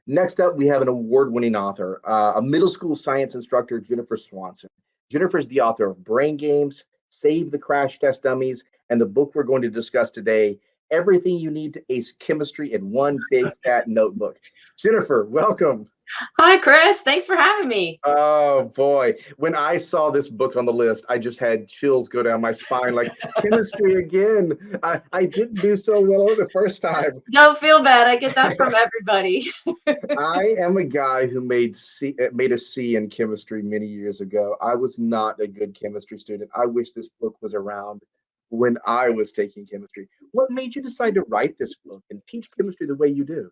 Next up, we have an award-winning author, a middle school science instructor, Jennifer Swanson. Jennifer is the author of Brain Games, Save the Crash Test Dummies, and the book we're going to discuss today, Everything You Need to Ace Chemistry in One Big Fat Notebook. Jennifer, welcome. Hi, Chris. Thanks for having me. Oh boy. When I saw this book on the list, I just had chills go down my spine like chemistry again. I didn't do so well the first time. Don't feel bad. I get that from everybody. I am a guy who made a C in chemistry many years ago. I was not a good chemistry student. I wish this book was around when I was taking chemistry. What made you decide to write this book and teach chemistry the way you do?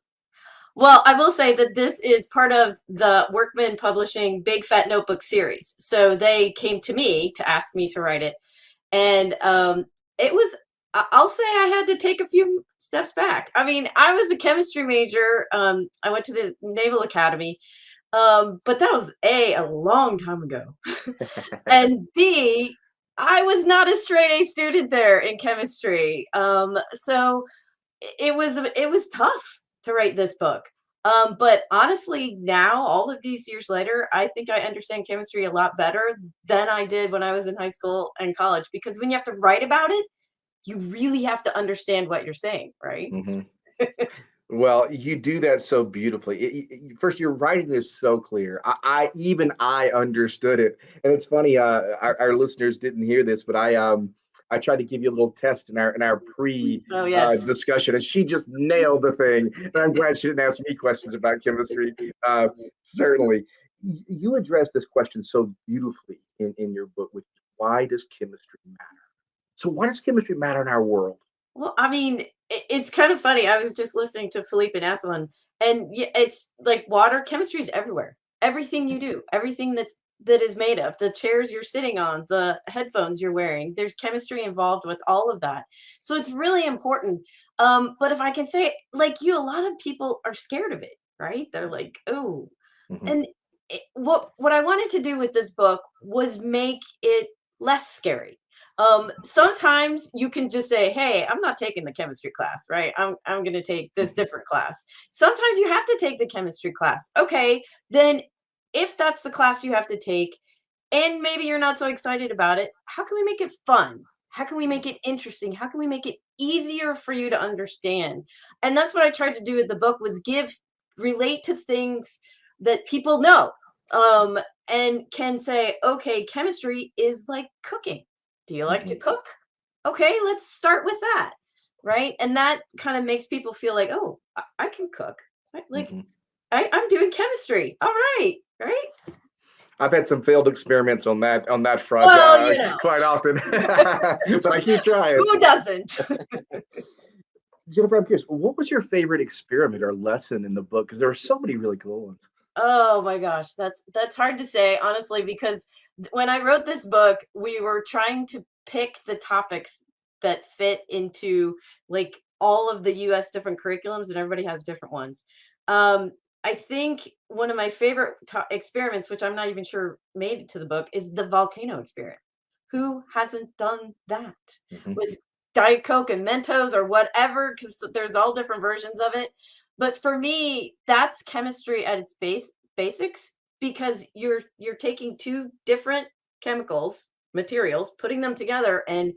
Well, I will say that this is part of the Workman Publishing Big Fat Notebook series. So they came to me to ask me to write it. And it was, I'll say I had to take a few steps back. I mean, I was a chemistry major. I went to the Naval Academy. But that was a long time ago. And B, I was not a straight A student there in chemistry. So it was tough to write this book. But honestly, now all of these years later, I think I understand chemistry a lot better than I did when I was in high school and college. Because when you have to write about it, you really have to understand what you're saying, right? Mhm. Well, you do that so beautifully. First, your writing is so clear. I understood it, and it's funny. Our listeners didn't hear this, but I tried to give you a little test in our pre Oh yes. discussion, and she just nailed the thing. And I'm glad she didn't ask me questions about chemistry. Uh, Certainly, you address this question so beautifully in your book, which is why does chemistry matter? So, why does chemistry matter in our world? Well, I mean, it's kind of funny. I was just listening to Philippe and Aslan, and it's like water chemistry is everywhere. Everything you do, everything that is made of, the chairs you're sitting on, the headphones you're wearing, there's chemistry involved with all of that. So it's really important. But if I can say, like you, a lot of people are scared of it, right? They're like, oh, Mhm. and what I wanted to do with this book was make it less scary. Sometimes you can just say, "Hey, I'm not taking the chemistry class, right? I'm going to take this Mhm. different class." Sometimes you have to take the chemistry class. Okay, then if that's the class you have to take, and maybe you're not so excited about it, how can we make it fun? How can we make it interesting? How can we make it easier for you to understand? And that's what I tried to do with the book was give relate to things that people know, um, and can say, okay, chemistry is like cooking. Do you like to Mhm. cook? Okay, let's start with that, right? And that kind of makes people feel like, oh, I can cook. Like Mhm. I'm doing chemistry. All right, right? I've had some failed experiments on that front Well, you know, quite often, but I keep trying. who doesn't? Jennifer, I'm curious, what was your favorite experiment or lesson in the book? Because there were so many really cool ones. Oh my gosh, that's hard to say honestly because when I wrote this book, we were trying to pick the topics that fit into like all of the US different curriculums and everybody has different ones. Um I think one of my favorite experiments, which I'm not even sure made it to the book, is the volcano experiment. Who hasn't done that Mhm. with Diet Coke and Mentos or whatever? Because there's all different versions of it. But for me, that's chemistry at its basics because you're taking two different chemicals, materials, putting them together and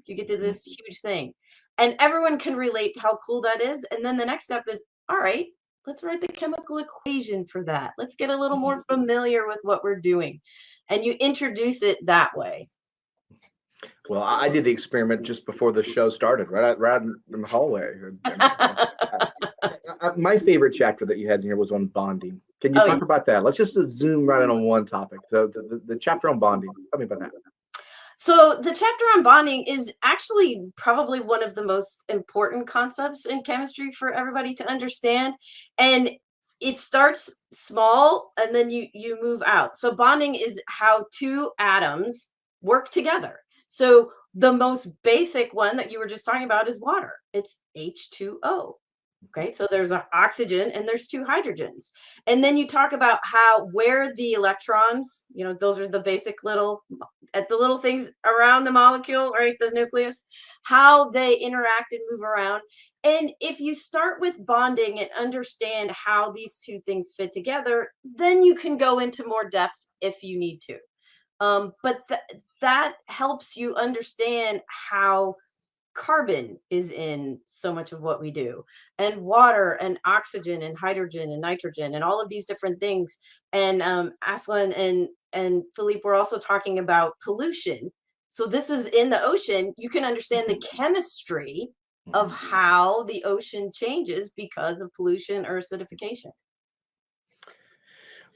you get to Mhm. this huge thing. And everyone can relate to how cool that is. And then the next step is, all right, let's write the chemical equation for that. Let's get a little Mhm. more familiar with what we're doing. And you introduce it that way. Well, I did the experiment just before the show started, right in the hallway. My favorite chapter that you had in here was on bonding. Can you Oh, talk yes. about that? Let's just zoom right in on one topic. The chapter on bonding. Tell me about that. So the chapter on bonding is actually probably one of the most important concepts in chemistry for everybody to understand. And it starts small and then you move out. So bonding is how two atoms work together. So the most basic one that you were just talking about is water. It's H2O. Okay, so there's an oxygen and there's two hydrogens. And then you talk about how where the electrons, those are the basic little at the little things around the molecule, right? The nucleus, how they interact and move around. And if you start with bonding and understand how these two things fit together, then you can go into more depth if you need to. But that helps you understand how carbon is in so much of what we do, and water and oxygen and hydrogen and nitrogen and all of these different things. And Aslan and Philippe were also talking about pollution. So this is in the ocean. You can understand the chemistry of how the ocean changes because of pollution or acidification.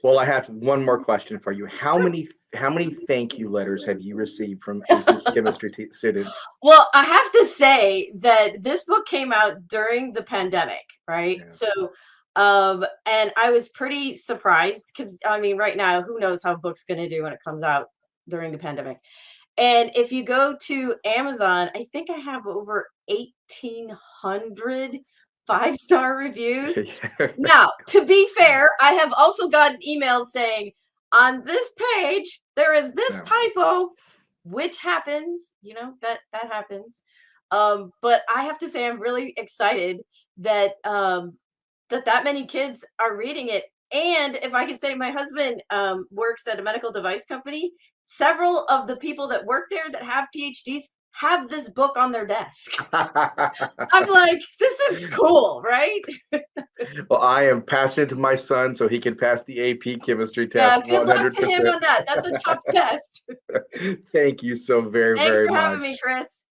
Well, I have one more question for you. How many thank you letters have you received from AP chemistry students? Well, I have to say that this book came out during the pandemic, right? Yeah. So, and I was pretty surprised because I mean, right now, who knows how a book's going to do when it comes out during the pandemic? And if you go to Amazon, I think I have over 1,800 five-star reviews. Now, to be fair, I have also gotten emails saying, on this page, there is this Yeah. typo, which happens, that happens. But I have to say, I'm really excited that that many kids are reading it. And if I can say, my husband works at a medical device company. Several of the people that work there that have PhDs have this book on their desk. I'm like, this is cool, right? Well, I am passing it to my son so he can pass the AP chemistry Yeah, test good luck to him 100%. on that. That's a tough test. Thank you so very, Thanks very for having me, much. Chris.